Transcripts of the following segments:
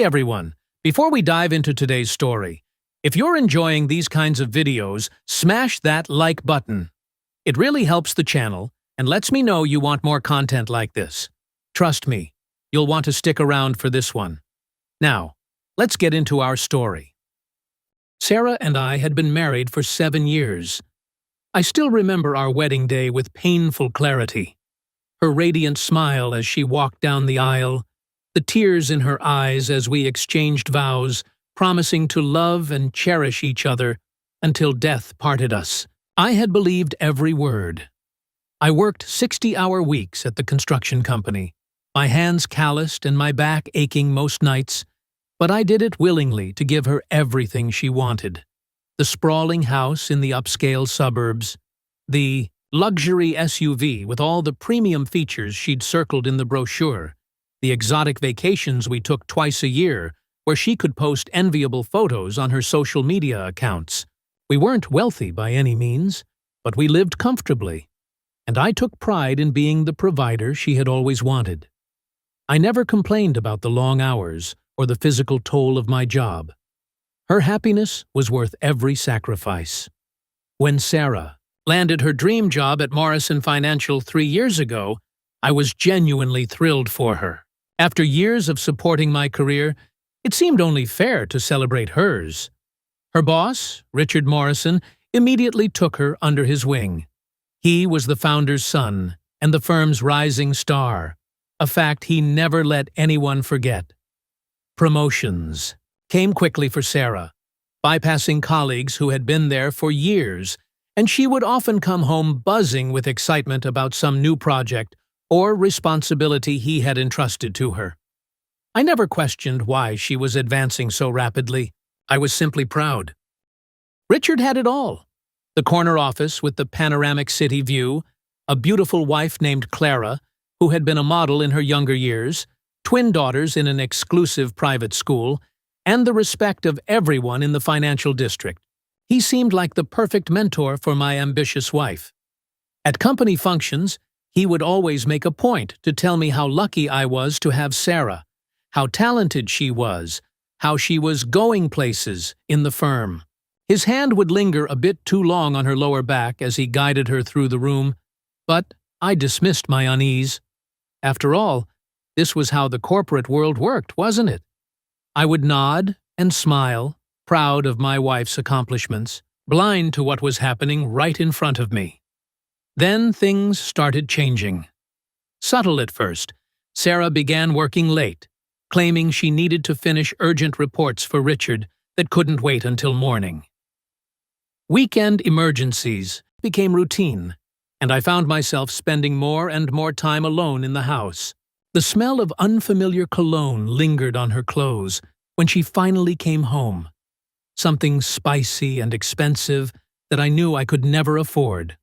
Hey everyone, before we dive into today's story, if you're enjoying these kinds of videos, smash that like button. It really helps the channel and lets me know you want more content like this. Trust me, you'll want to stick around for this one. Now, let's get into our story. Sarah and I had been married for 7 years. I still remember our wedding day with painful clarity. Her radiant smile as she walked down the aisle, the tears in her eyes as we exchanged vows, promising to love and cherish each other until death parted us. I had believed every word. I worked 60-hour weeks at the construction company, my hands calloused and my back aching most nights, but I did it willingly to give her everything she wanted. The sprawling house in the upscale suburbs, the luxury SUV with all the premium features she'd circled in the brochure, the exotic vacations we took twice a year where she could post enviable photos on her social media accounts. We weren't wealthy by any means, but we lived comfortably, and I took pride in being the provider she had always wanted. I never complained about the long hours or the physical toll of my job. Her happiness was worth every sacrifice. When Sarah landed her dream job at Morrison Financial 3 years ago, I was genuinely thrilled for her. After years of supporting my career, it seemed only fair to celebrate hers. Her boss, Richard Morrison, immediately took her under his wing. He was the founder's son and the firm's rising star, a fact he never let anyone forget. Promotions came quickly for Sarah, bypassing colleagues who had been there for years, and she would often come home buzzing with excitement about some new project or responsibility he had entrusted to her. I never questioned why she was advancing so rapidly. I was simply proud. Richard had it all: the corner office with the panoramic city view, a beautiful wife named Clara, who had been a model in her younger years, twin daughters in an exclusive private school, and the respect of everyone in the financial district. He seemed like the perfect mentor for my ambitious wife. At company functions, he would always make a point to tell me how lucky I was to have Sarah, how talented she was, how she was going places in the firm. His hand would linger a bit too long on her lower back as he guided her through the room, but I dismissed my unease. After all, this was how the corporate world worked, wasn't it? I would nod and smile, proud of my wife's accomplishments, blind to what was happening right in front of me. Then things started changing. Subtle at first, Sarah began working late, claiming she needed to finish urgent reports for Richard that couldn't wait until morning. Weekend emergencies became routine, and I found myself spending more and more time alone in the house. The smell of unfamiliar cologne lingered on her clothes when she finally came home. Something spicy and expensive that I knew I could never afford.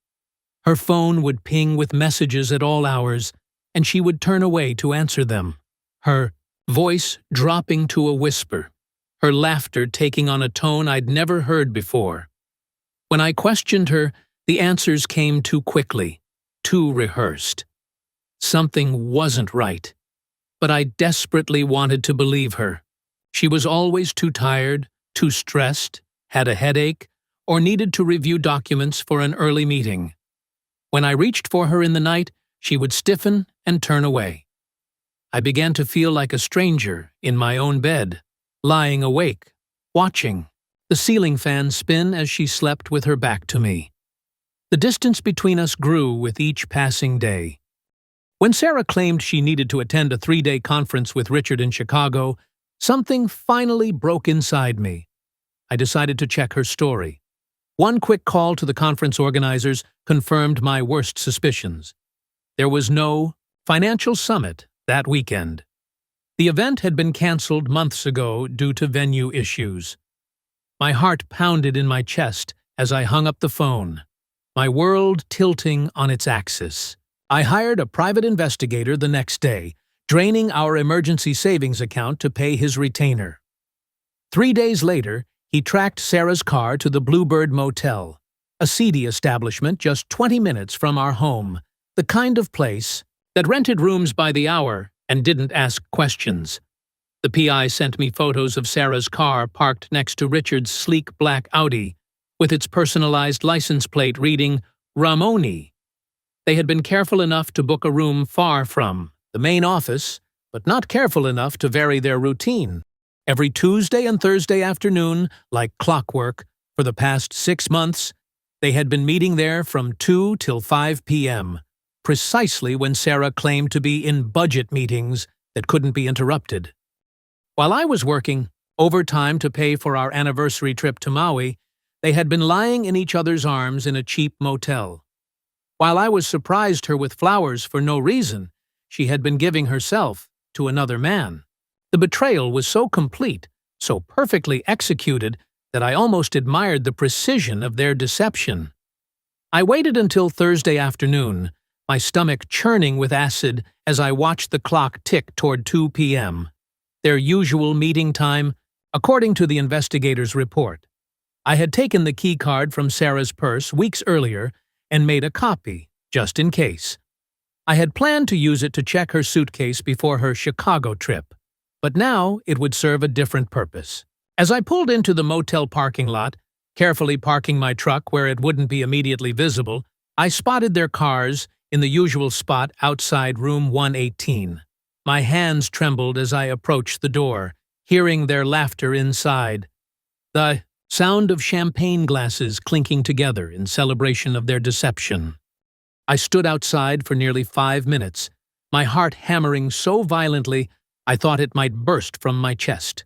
Her phone would ping with messages at all hours, and she would turn away to answer them, her voice dropping to a whisper, her laughter taking on a tone I'd never heard before. When I questioned her, the answers came too quickly, too rehearsed. Something wasn't right, but I desperately wanted to believe her. She was always too tired, too stressed, had a headache, or needed to review documents for an early meeting. When I reached for her in the night, she would stiffen and turn away. I began to feel like a stranger in my own bed, lying awake, watching the ceiling fan spin as she slept with her back to me. The distance between us grew with each passing day. When Sarah claimed she needed to attend a 3-day conference with Richard in Chicago, something finally broke inside me. I decided to check her story. One quick call to the conference organizers confirmed my worst suspicions. There was no financial summit that weekend. The event had been canceled months ago due to venue issues. My heart pounded in my chest as I hung up the phone, my world tilting on its axis. I hired a private investigator the next day, draining our emergency savings account to pay his retainer. 3 days later, he tracked Sarah's car to the Bluebird Motel, a seedy establishment just 20 minutes from our home, the kind of place that rented rooms by the hour and didn't ask questions. The PI sent me photos of Sarah's car parked next to Richard's sleek black Audi, with its personalized license plate reading Ramoni. They had been careful enough to book a room far from the main office, but not careful enough to vary their routine. Every Tuesday and Thursday afternoon, like clockwork, for the past 6 months, they had been meeting there from 2 till 5 p.m., precisely when Sarah claimed to be in budget meetings that couldn't be interrupted. While I was working overtime to pay for our anniversary trip to Maui, they had been lying in each other's arms in a cheap motel. While I was surprised her with flowers for no reason, she had been giving herself to another man. The betrayal was so complete, so perfectly executed, that I almost admired the precision of their deception. I waited until Thursday afternoon, my stomach churning with acid as I watched the clock tick toward 2 p.m., their usual meeting time, according to the investigator's report. I had taken the key card from Sarah's purse weeks earlier and made a copy, just in case. I had planned to use it to check her suitcase before her Chicago trip, but now it would serve a different purpose. As I pulled into the motel parking lot, carefully parking my truck where it wouldn't be immediately visible, I spotted their cars in the usual spot outside room 118. My hands trembled as I approached the door, hearing their laughter inside. The sound of champagne glasses clinking together in celebration of their deception. I stood outside for nearly 5 minutes, my heart hammering so violently I thought it might burst from my chest.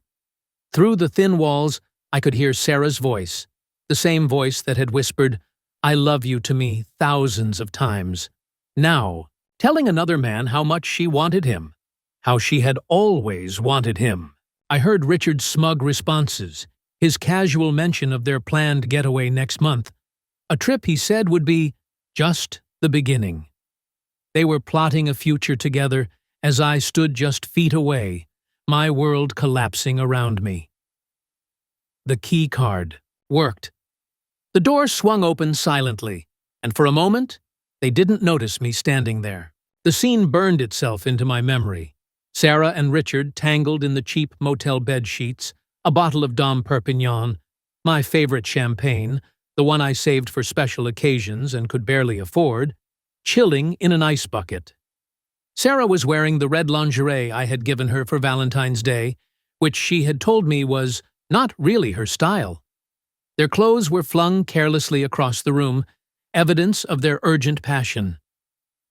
Through the thin walls, I could hear Sarah's voice, the same voice that had whispered, "I love you" to me thousands of times. Now, telling another man how much she wanted him, how she had always wanted him. I heard Richard's smug responses, his casual mention of their planned getaway next month, a trip he said would be just the beginning. They were plotting a future together as I stood just feet away, my world collapsing around me. The key card worked. The door swung open silently, and for a moment, they didn't notice me standing there. The scene burned itself into my memory. Sarah and Richard tangled in the cheap motel bed sheets, a bottle of Dom Perpignan, my favorite champagne, the one I saved for special occasions and could barely afford, chilling in an ice bucket. Sarah was wearing the red lingerie I had given her for Valentine's Day, which she had told me was not really her style. Their clothes were flung carelessly across the room, evidence of their urgent passion.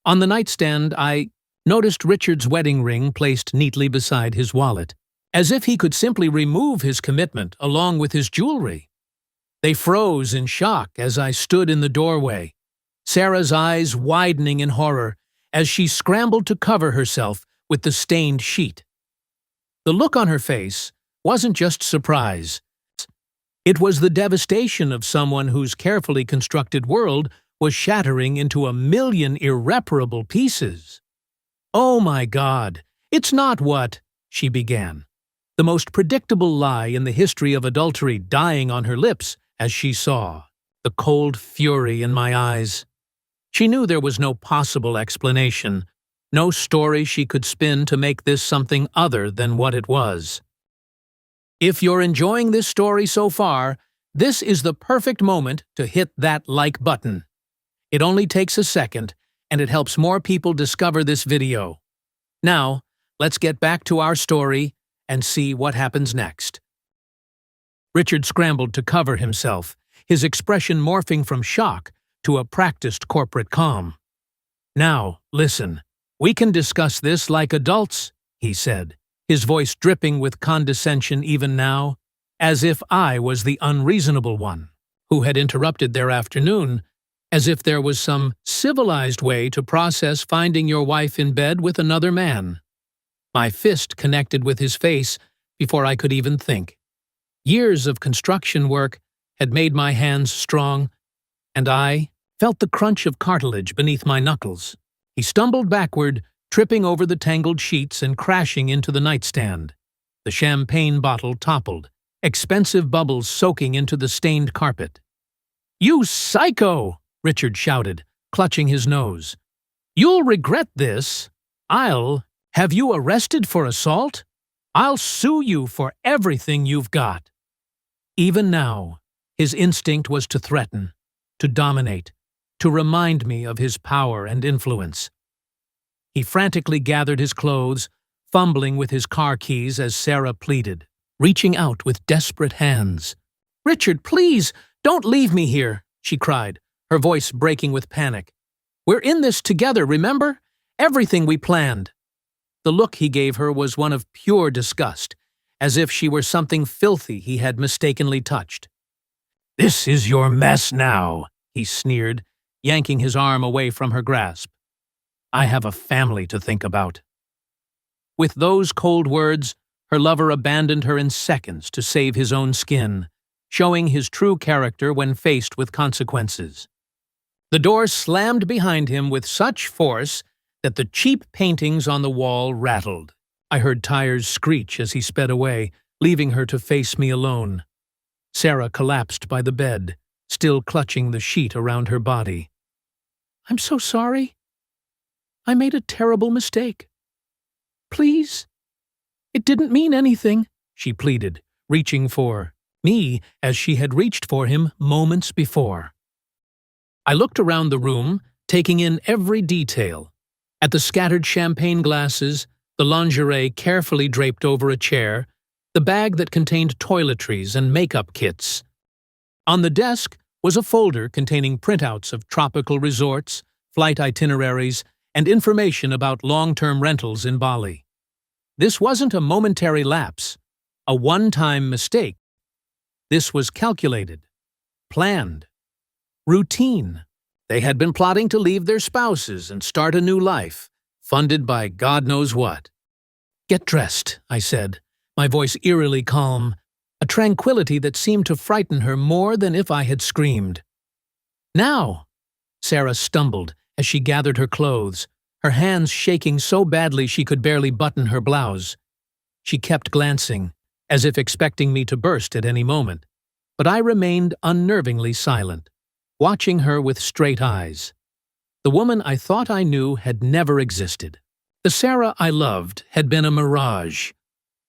On the nightstand, I noticed Richard's wedding ring placed neatly beside his wallet, as if he could simply remove his commitment along with his jewelry. They froze in shock as I stood in the doorway, Sarah's eyes widening in horror as she scrambled to cover herself with the stained sheet. The look on her face wasn't just surprise. It was the devastation of someone whose carefully constructed world was shattering into a million irreparable pieces. "Oh my God, it's not what," she began, the most predictable lie in the history of adultery dying on her lips as she saw the cold fury in my eyes. She knew there was no possible explanation, no story she could spin to make this something other than what it was. If you're enjoying this story so far, this is the perfect moment to hit that like button. It only takes a second, and it helps more people discover this video. Now, let's get back to our story and see what happens next. Richard scrambled to cover himself, his expression morphing from shock to a practiced corporate calm. "Now, listen, we can discuss this like adults," he said, his voice dripping with condescension even now, as if I was the unreasonable one who had interrupted their afternoon, as if there was some civilized way to process finding your wife in bed with another man. My fist connected with his face before I could even think. Years of construction work had made my hands strong, and I felt the crunch of cartilage beneath my knuckles. He stumbled backward, tripping over the tangled sheets and crashing into the nightstand. The champagne bottle toppled, expensive bubbles soaking into the stained carpet. "You psycho!" Richard shouted, clutching his nose. "You'll regret this. I'll have you arrested for assault." I'll sue you for everything you've got." Even now, his instinct was to threaten, to dominate, to remind me of his power and influence. He frantically gathered his clothes, fumbling with his car keys as Sarah pleaded, reaching out with desperate hands. "Richard, please, don't leave me here," she cried, her voice breaking with panic. "We're in this together, remember? Everything we planned." The look he gave her was one of pure disgust, as if she were something filthy he had mistakenly touched. "This is your mess now," he sneered, yanking his arm away from her grasp. "I have a family to think about." With those cold words, her lover abandoned her in seconds to save his own skin, showing his true character when faced with consequences. The door slammed behind him with such force that the cheap paintings on the wall rattled. I heard tires screech as he sped away, leaving her to face me alone. Sarah collapsed by the bed, still clutching the sheet around her body. "I'm so sorry. I made a terrible mistake. Please? It didn't mean anything," she pleaded, reaching for me as she had reached for him moments before. I looked around the room, taking in every detail. At the scattered champagne glasses, the lingerie carefully draped over a chair, the bag that contained toiletries and makeup kits. On the desk was a folder containing printouts of tropical resorts, flight itineraries, and information about long-term rentals in Bali. This wasn't a momentary lapse, a one-time mistake. This was calculated, planned, routine. They had been plotting to leave their spouses and start a new life, funded by God knows what. "Get dressed," I said, my voice eerily calm, a tranquility that seemed to frighten her more than if I had screamed. "Now!" Sarah stumbled as she gathered her clothes, her hands shaking so badly she could barely button her blouse. She kept glancing, as if expecting me to burst at any moment, but I remained unnervingly silent, watching her with straight eyes. The woman I thought I knew had never existed. The Sarah I loved had been a mirage,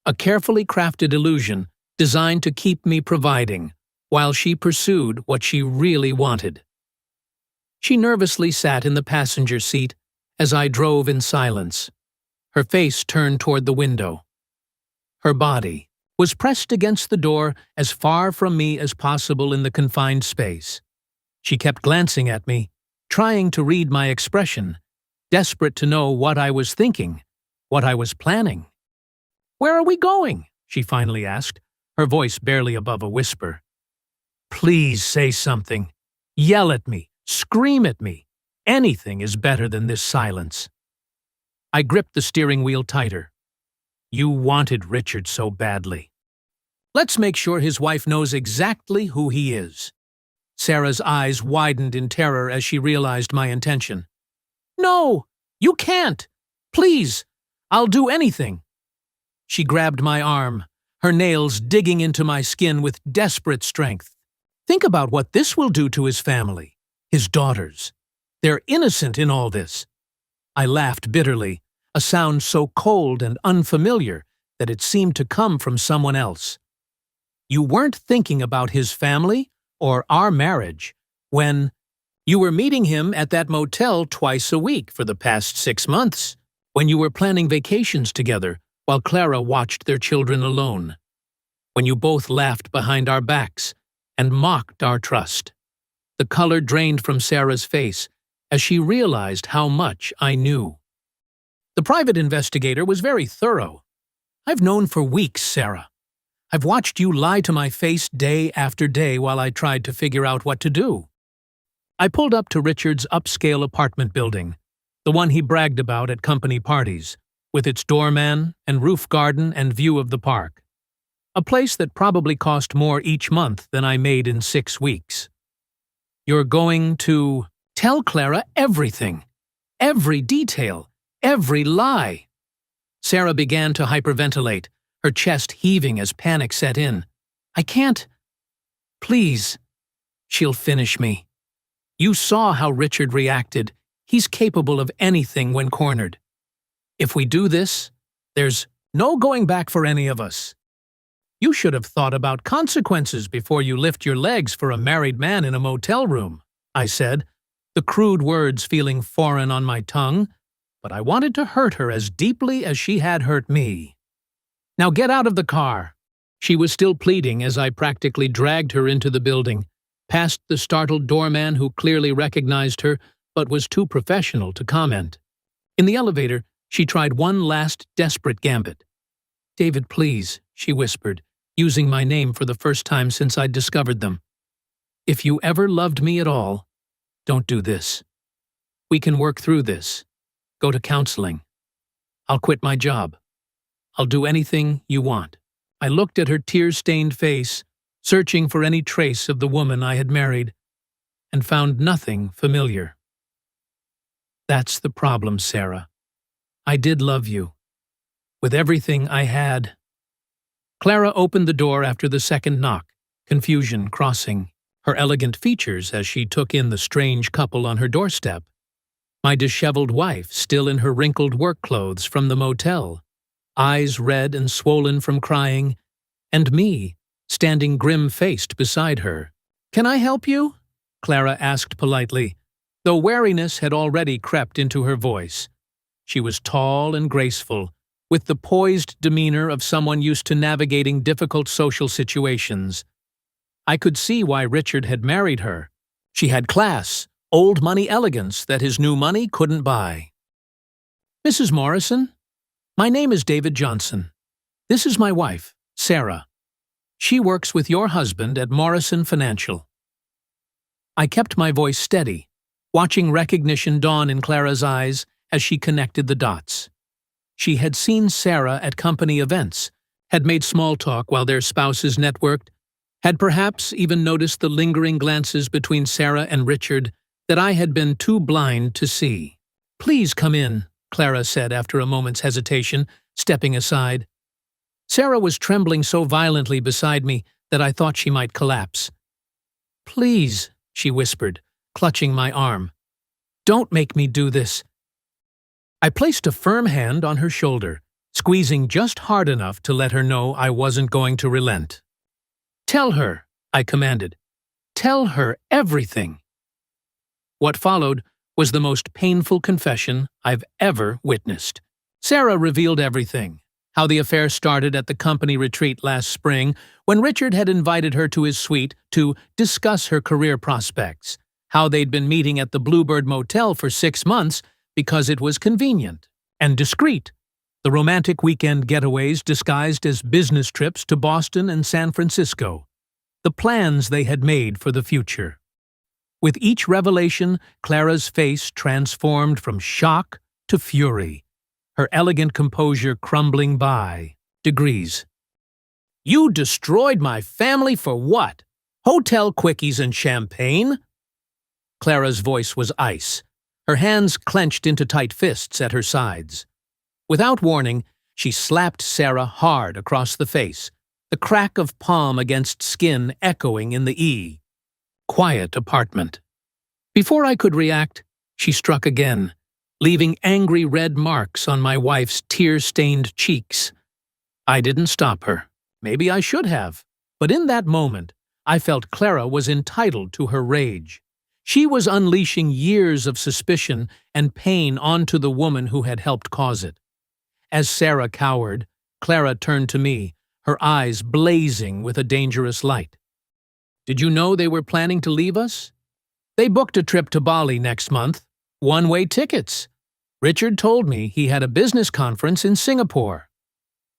a carefully crafted illusion designed to keep me providing, while she pursued what she really wanted. She nervously sat in the passenger seat as I drove in silence, her face turned toward the window. Her body was pressed against the door as far from me as possible in the confined space. She kept glancing at me, trying to read my expression, desperate to know what I was thinking, what I was planning. "Where are we going?" she finally asked, her voice barely above a whisper. "Please say something. Yell at me. Scream at me. Anything is better than this silence." I gripped the steering wheel tighter. You wanted Richard so badly. Let's make sure his wife knows exactly who he is. Sarah's eyes widened in terror as she realized my intention. "No, you can't. Please, I'll do anything." She grabbed my arm, her nails digging into my skin with desperate strength. "Think about what this will do to his family, his daughters. They're innocent in all this." I laughed bitterly, a sound so cold and unfamiliar that it seemed to come from someone else. "You weren't thinking about his family or our marriage when you were meeting him at that motel twice a week for the past 6 months, when you were planning vacations together while Clara watched their children alone, when you both laughed behind our backs and mocked our trust." The color drained from Sarah's face as she realized how much I knew. The private investigator was very thorough. "I've known for weeks, Sarah. I've watched you lie to my face day after day while I tried to figure out what to do." I pulled up to Richard's upscale apartment building, the one he bragged about at company parties, with its doorman and roof garden and view of the park. A place that probably cost more each month than I made in 6 weeks. "You're going to tell Clara everything, every detail, every lie." Sarah began to hyperventilate, her chest heaving as panic set in. "I can't. Please. She'll finish me. You saw how Richard reacted. He's capable of anything when cornered. If we do this, there's No going back for any of us. You should have thought about consequences before you lift your legs for a married man in a motel room, I said, the crude words feeling foreign on my tongue, but I wanted to hurt her as deeply as she had hurt me. Now get out of the car. She was still pleading as I practically dragged her into the building, past the startled doorman who clearly recognized her but was too professional to comment. In the elevator, she tried one last desperate gambit. "David, please," she whispered, using my name for the first time since I'd discovered them. "If you ever loved me at all, don't do this. We can work through this. Go to counseling. I'll quit my job. I'll do anything you want." I looked at her tear-stained face, searching for any trace of the woman I had married, and found nothing familiar. "That's the problem, Sarah. I did love you. With everything I had." Clara opened the door after the second knock, confusion crossing her elegant features as she took in the strange couple on her doorstep. My disheveled wife still in her wrinkled work clothes from the motel, eyes red and swollen from crying, and me, standing grim-faced beside her. "Can I help you?" Clara asked politely, though wariness had already crept into her voice. She was tall and graceful, with the poised demeanor of someone used to navigating difficult social situations. I could see why Richard had married her. She had class, old money elegance that his new money couldn't buy. "Mrs. Morrison? My name is David Johnson. This is my wife, Sarah. She works with your husband at Morrison Financial." I kept my voice steady, watching recognition dawn in Clara's eyes as she connected the dots. She had seen Sarah at company events, had made small talk while their spouses networked, had perhaps even noticed the lingering glances between Sarah and Richard that I had been too blind to see. "Please come in," Clara said after a moment's hesitation, stepping aside. Sarah was trembling so violently beside me that I thought she might collapse. "Please," she whispered, clutching my arm. "Don't make me do this." I placed a firm hand on her shoulder, squeezing just hard enough to let her know I wasn't going to relent. "Tell her," I commanded. "Tell her everything." What followed was the most painful confession I've ever witnessed. Sarah revealed everything. How the affair started at the company retreat last spring when Richard had invited her to his suite to discuss her career prospects. How they'd been meeting at the Bluebird Motel for 6 months because it was convenient and discreet. The romantic weekend getaways disguised as business trips to Boston and San Francisco. The plans they had made for the future. With each revelation, Clara's face transformed from shock to fury, her elegant composure crumbling by degrees. "You destroyed my family for what? Hotel quickies and champagne?" Clara's voice was ice, her hands clenched into tight fists at her sides. Without warning, she slapped Sarah hard across the face, the crack of palm against skin echoing in the quiet apartment. Before I could react, she struck again, leaving angry red marks on my wife's tear-stained cheeks. I didn't stop her. Maybe I should have. But in that moment, I felt Clara was entitled to her rage. She was unleashing years of suspicion and pain onto the woman who had helped cause it. As Sarah cowered, Clara turned to me, her eyes blazing with a dangerous light. "Did you know they were planning to leave us? They booked a trip to Bali next month, one-way tickets. Richard told me he had a business conference in Singapore."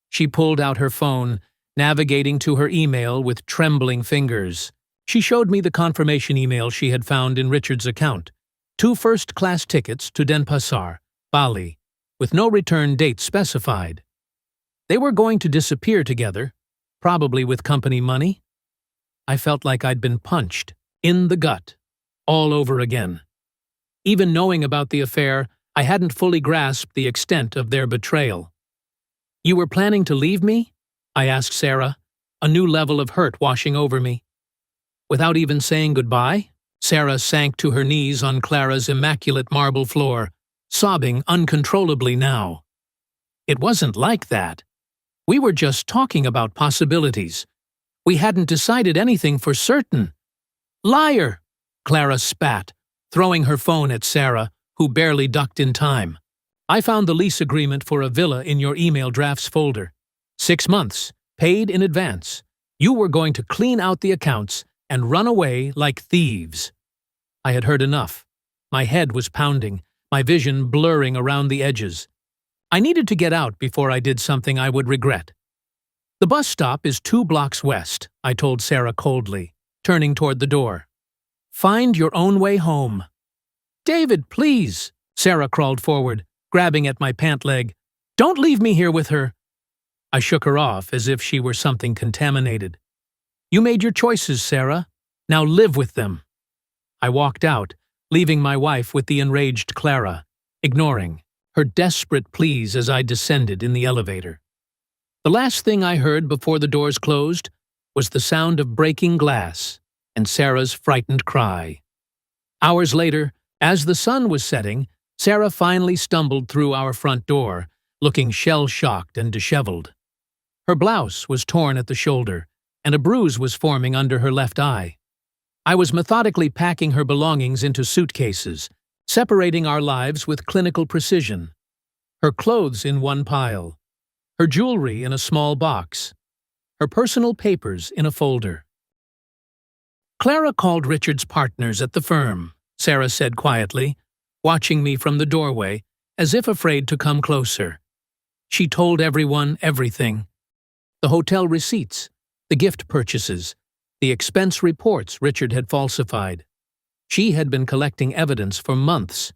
She pulled out her phone, navigating to her email with trembling fingers. She showed me the confirmation email she had found in Richard's account. 2 first-class tickets to Denpasar, Bali, with no return date specified. They were going to disappear together, probably with company money. I felt like I'd been punched, in the gut, all over again. Even knowing about the affair, I hadn't fully grasped the extent of their betrayal. "You were planning to leave me?" I asked Sarah, a new level of hurt washing over me. Without even saying goodbye, Sarah sank to her knees on Clara's immaculate marble floor, sobbing uncontrollably now. "It wasn't like that. We were just talking about possibilities. We hadn't decided anything for certain. Liar! Clara spat, throwing her phone at Sarah, who barely ducked in time. I found the lease agreement for a villa in your email drafts folder. 6 months, paid in advance. You were going to clean out the accounts and run away like thieves. I had heard enough. My head was pounding, my vision blurring around the edges. I needed to get out before I did something I would regret. The bus stop is 2 blocks west, I told Sarah coldly, turning toward the door. Find your own way home. David, please, Sarah crawled forward, grabbing at my pant leg. Don't leave me here with her. I shook her off as if she were something contaminated. You made your choices, Sarah. Now live with them. I walked out, leaving my wife with the enraged Clara, ignoring her desperate pleas as I descended in the elevator. The last thing I heard before the doors closed was the sound of breaking glass and Sarah's frightened cry. Hours later, as the sun was setting, Sarah finally stumbled through our front door, looking shell-shocked and disheveled. Her blouse was torn at the shoulder, and a bruise was forming under her left eye. I was methodically packing her belongings into suitcases, separating our lives with clinical precision. Her clothes in one pile, her jewelry in a small box, her personal papers in a folder. Clara called Richard's partners at the firm, Sarah said quietly, watching me from the doorway, as if afraid to come closer. She told everyone everything. The hotel receipts, the gift purchases, the expense reports Richard had falsified. She had been collecting evidence for months.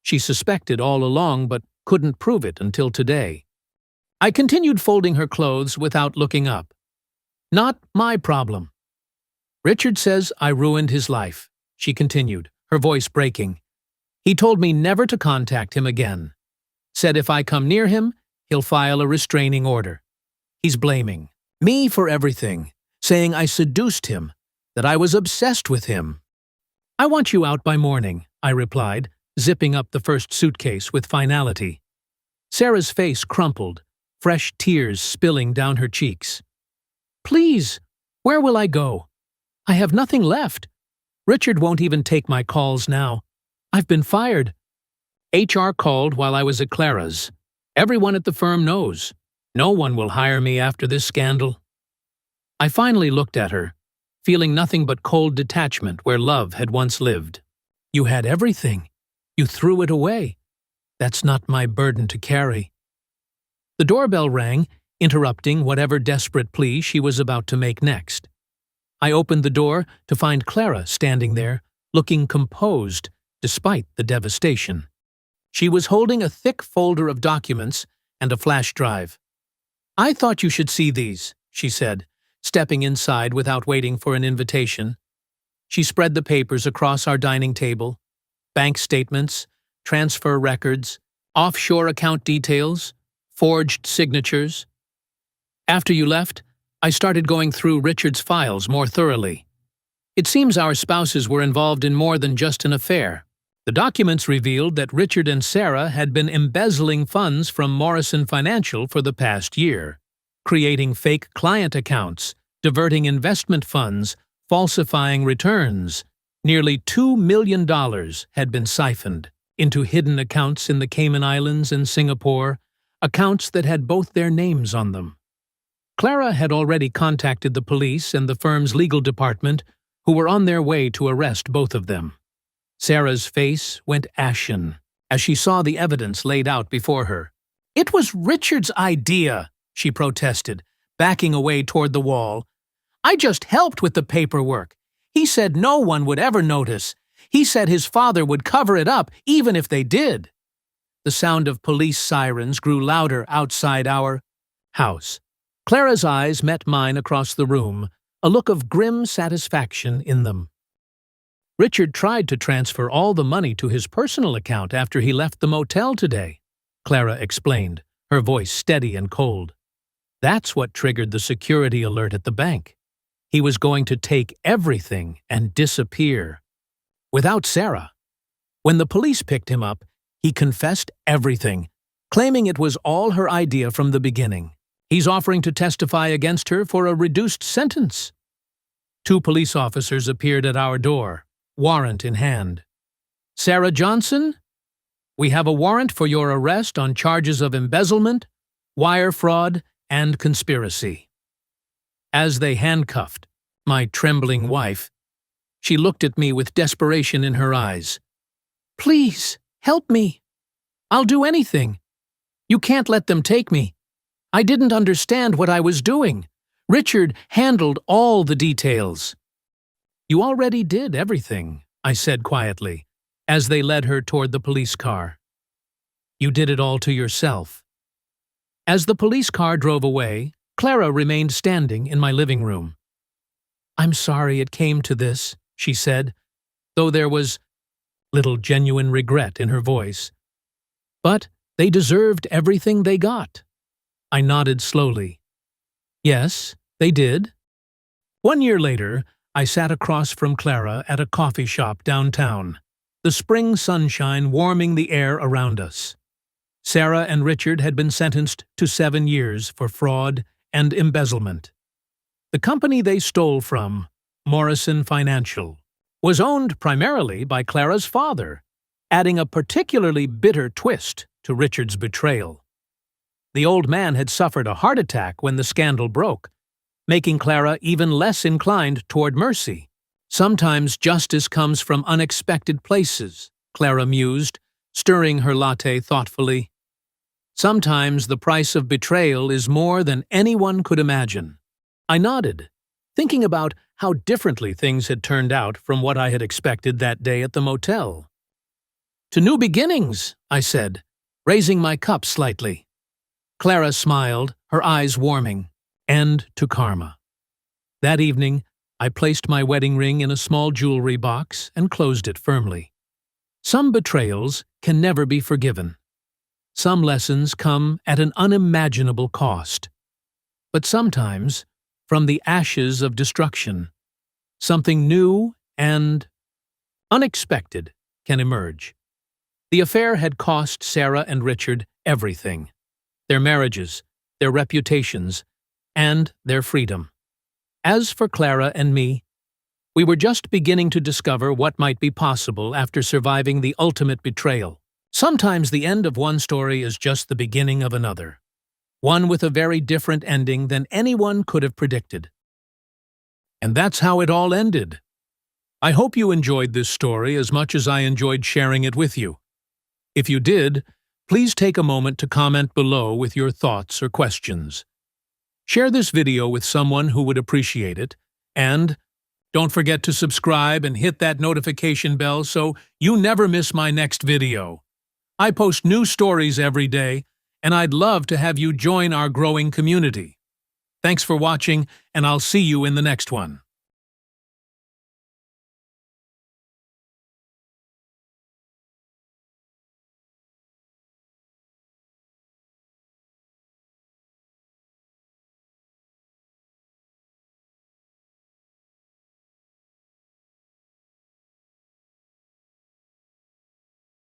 She suspected all along but couldn't prove it until today. I continued folding her clothes without looking up. Not my problem. Richard says I ruined his life, she continued, her voice breaking. He told me never to contact him again. Said if I come near him, he'll file a restraining order. He's blaming me for everything, saying I seduced him, that I was obsessed with him. I want you out by morning, I replied, zipping up the first suitcase with finality. Sarah's face crumpled, fresh tears spilling down her cheeks. Please, where will I go? I have nothing left. Richard won't even take my calls now. I've been fired. HR called while I was at Clara's. Everyone at the firm knows. No one will hire me after this scandal. I finally looked at her, feeling nothing but cold detachment where love had once lived. You had everything. You threw it away. That's not my burden to carry. The doorbell rang, interrupting whatever desperate plea she was about to make next. I opened the door to find Clara standing there, looking composed despite the devastation. She was holding a thick folder of documents and a flash drive. I thought you should see these, she said, stepping inside without waiting for an invitation. She spread the papers across our dining table. Bank statements, transfer records, offshore account details, forged signatures. After you left, I started going through Richard's files more thoroughly. It seems our spouses were involved in more than just an affair. The documents revealed that Richard and Sarah had been embezzling funds from Morrison Financial for the past year, creating fake client accounts, diverting investment funds, falsifying returns. Nearly $2 million had been siphoned into hidden accounts in the Cayman Islands and Singapore, accounts that had both their names on them. Clara had already contacted the police and the firm's legal department, who were on their way to arrest both of them. Sarah's face went ashen as she saw the evidence laid out before her. It was Richard's idea, she protested, backing away toward the wall. I just helped with the paperwork. He said no one would ever notice. He said his father would cover it up, even if they did. The sound of police sirens grew louder outside our house. Clara's eyes met mine across the room, a look of grim satisfaction in them. Richard tried to transfer all the money to his personal account after he left the motel today, Clara explained, her voice steady and cold. That's what triggered the security alert at the bank. He was going to take everything and disappear. Without Sarah. When the police picked him up, he confessed everything, claiming it was all her idea from the beginning. He's offering to testify against her for a reduced sentence. 2 police officers appeared at our door, warrant in hand. Sarah Johnson, we have a warrant for your arrest on charges of embezzlement, wire fraud, and conspiracy. As they handcuffed my trembling wife, she looked at me with desperation in her eyes. Please, help me. I'll do anything. You can't let them take me. I didn't understand what I was doing. Richard handled all the details. You already did everything, I said quietly, as they led her toward the police car. You did it all to yourself. As the police car drove away, Clara remained standing in my living room. I'm sorry it came to this, she said, though there was little genuine regret in her voice. But they deserved everything they got. I nodded slowly. Yes, they did. 1 year later, I sat across from Clara at a coffee shop downtown, the spring sunshine warming the air around us. Sarah and Richard had been sentenced to 7 years for fraud and embezzlement. The company they stole from, Morrison Financial, was owned primarily by Clara's father, adding a particularly bitter twist to Richard's betrayal. The old man had suffered a heart attack when the scandal broke, making Clara even less inclined toward mercy. Sometimes justice comes from unexpected places, Clara mused, stirring her latte thoughtfully. Sometimes the price of betrayal is more than anyone could imagine. I nodded, thinking about how differently things had turned out from what I had expected that day at the motel. To new beginnings, I said, raising my cup slightly. Clara smiled, her eyes warming, and to karma. That evening, I placed my wedding ring in a small jewelry box and closed it firmly. Some betrayals can never be forgiven. Some lessons come at an unimaginable cost. But sometimes, from the ashes of destruction, something new and unexpected can emerge. The affair had cost Sarah and Richard everything: their marriages, their reputations, and their freedom. As for Clara and me, we were just beginning to discover what might be possible after surviving the ultimate betrayal. Sometimes the end of one story is just the beginning of another, one with a very different ending than anyone could have predicted. And that's how it all ended. I hope you enjoyed this story as much as I enjoyed sharing it with you. If you did, please take a moment to comment below with your thoughts or questions. Share this video with someone who would appreciate it, and don't forget to subscribe and hit that notification bell so you never miss my next video. I post new stories every day, and I'd love to have you join our growing community. Thanks for watching, and I'll see you in the next one.